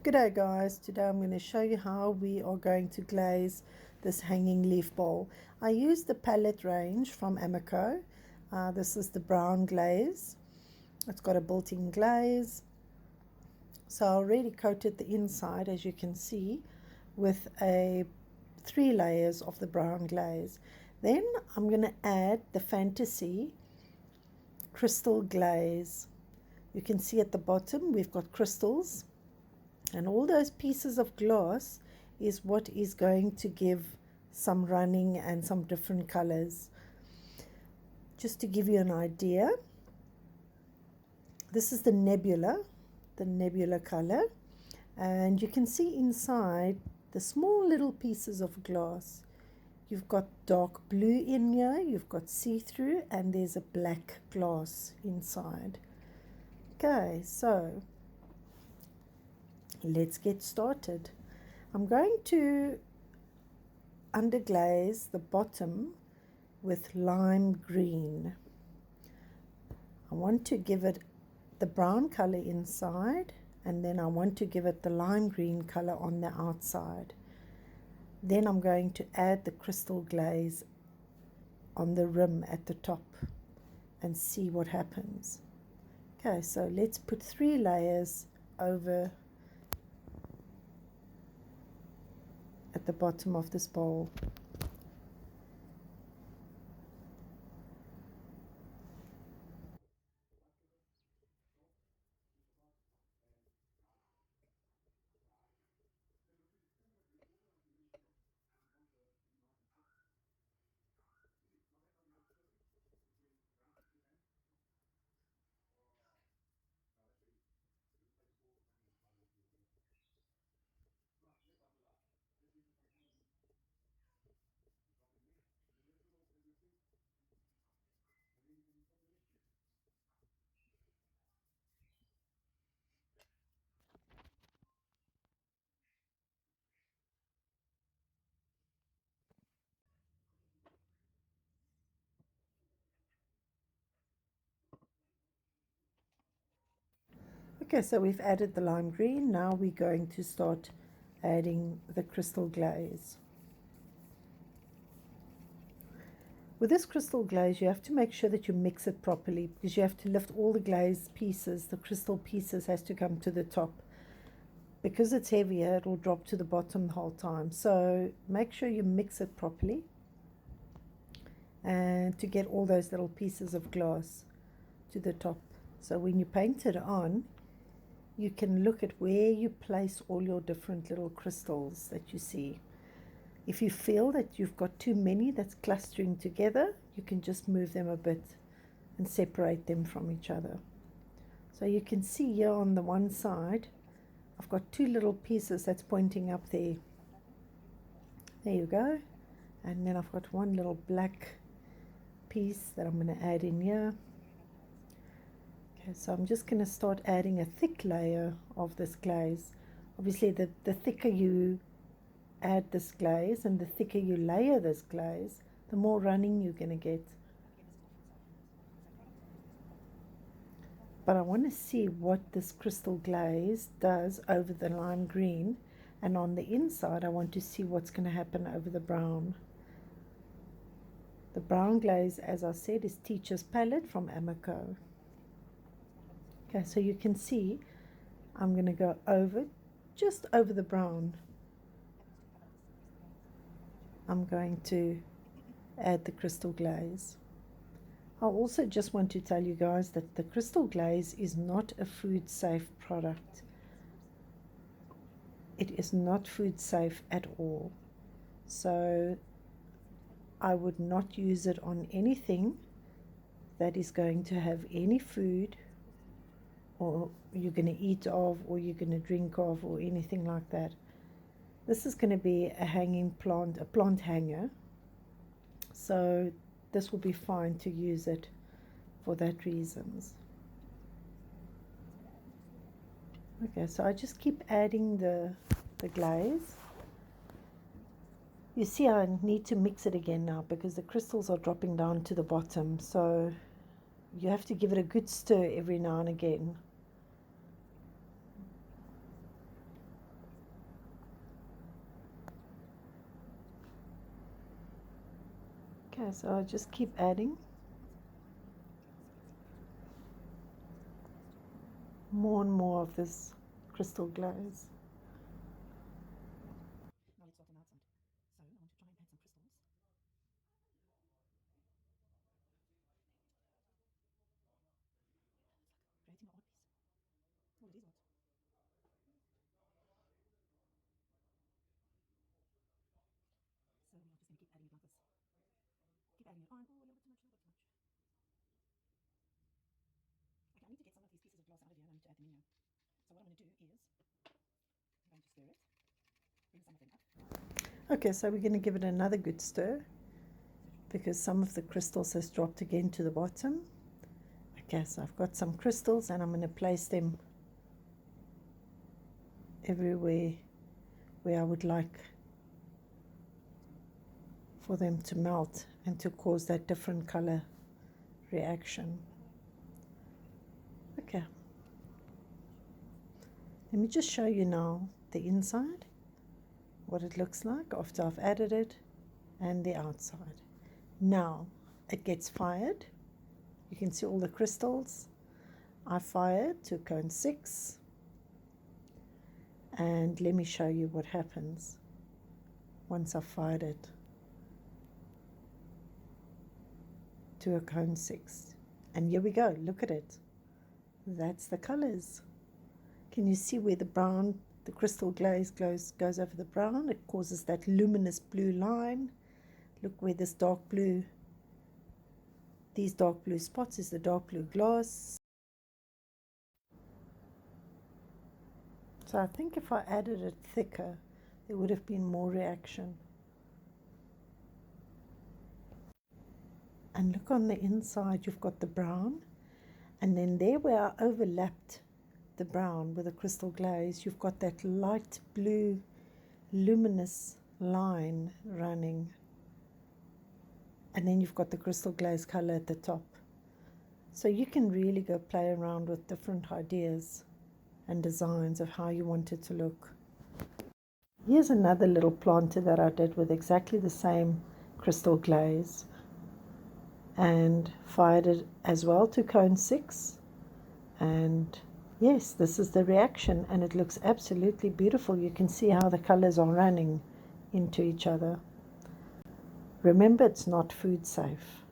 G'day guys, today I'm going to show you how we are going to glaze this hanging leaf bowl. I used the Pallette range from Amaco. This is the brown glaze. It's got a built-in glaze. So I already coated the inside, as you can see, with 3 layers of the brown glaze. Then I'm going to add the Fantasy Crystal Glaze. You can see at the bottom we've got crystals. And all those pieces of glass is what is going to give some running and some different colors. Just to give you an idea, this is the Nebula color. And you can see inside the small little pieces of glass. You've got dark blue in here, you've got see-through, and there's a black glass inside. Okay, so let's get started. I'm going to underglaze the bottom with lime green. I want to give it the brown color inside, and then I want to give it the lime green color on the outside. Then I'm going to add the crystal glaze on the rim at the top and see what happens. Okay, so let's put 3 layers over at the bottom of this bowl. Okay, so we've added the lime green. Now we're going to start adding the crystal glaze. With this crystal glaze, you have to make sure that you mix it properly, because you have to lift all the glaze pieces. The crystal pieces has to come to the top. Because it's heavier, it will drop to the bottom the whole time. So make sure you mix it properly, and to get all those little pieces of glass to the top. So when you paint it on, you can look at where you place all your different little crystals that you see. If you feel that you've got too many that's clustering together, you can just move them a bit and separate them from each other. So you can see here on the one side, I've got 2 little pieces that's pointing up there. There you go. And then I've got one little black piece that I'm going to add in here. Okay, so I'm just going to start adding a thick layer of this glaze. Obviously, the thicker you add this glaze and the thicker you layer this glaze, the more running you're going to get. But I want to see what this crystal glaze does over the lime green, and on the inside I want to see what's going to happen over the brown. The brown glaze, as I said, is Teacher's Palette from Amaco. Okay, so you can see I'm going to go over, just over the brown. I'm going to add the crystal glaze. I also just want to tell you guys that the crystal glaze is not a food safe product. It is not food safe at all. So I would not use it on anything that is going to have any food, or you're going to eat of, or you're going to drink of, or anything like that. This is going to be a hanging plant, a plant hanger. So this will be fine to use it for that reasons. Okay, so I just keep adding the glaze. You see I need to mix it again now because the crystals are dropping down to the bottom. So you have to give it a good stir every now and again. Okay, so I just keep adding more and more of this crystal glaze. Now let's start on the outside. So I want to try and add some crystals. Creating an odd piece. Well, it is odd. So we are just going to keep adding it like this. Keep adding it on. Oh, a little bit too much, a little bit too much. Okay, I need to get some of these pieces of glass out of here and I need to add them in here. So what I'm going to do is, I'm going to stir it, bring some of them up. Okay, so we're going to give it another good stir because some of the crystals has dropped again to the bottom. Okay, so I've got some crystals and I'm going to place them everywhere where I would like for them to melt and to cause that different color reaction. Okay, let me just show you now the inside, what it looks like after I've added it, and the outside. Now it gets fired. You can see all the crystals. I fired to cone 6, and let me show you what happens once I've fired it to a cone 6. And here we go, look at it. That's the colors. Can you see where the brown, the crystal glaze goes over the brown? It causes that luminous blue line. Look where this dark blue, these dark blue spots is the dark blue glass. So I think if I added it thicker, there would have been more reaction. And look on the inside, you've got the brown. And then there where I overlapped the brown with the crystal glaze, you've got that light blue luminous line running. And then you've got the crystal glaze color at the top. So you can really go play around with different ideas and designs of how you want it to look. Here's another little planter that I did with exactly the same crystal glaze and fired it as well to cone 6. And yes, this is the reaction and it looks absolutely beautiful. You can see how the colors are running into each other. Remember, it's not food safe.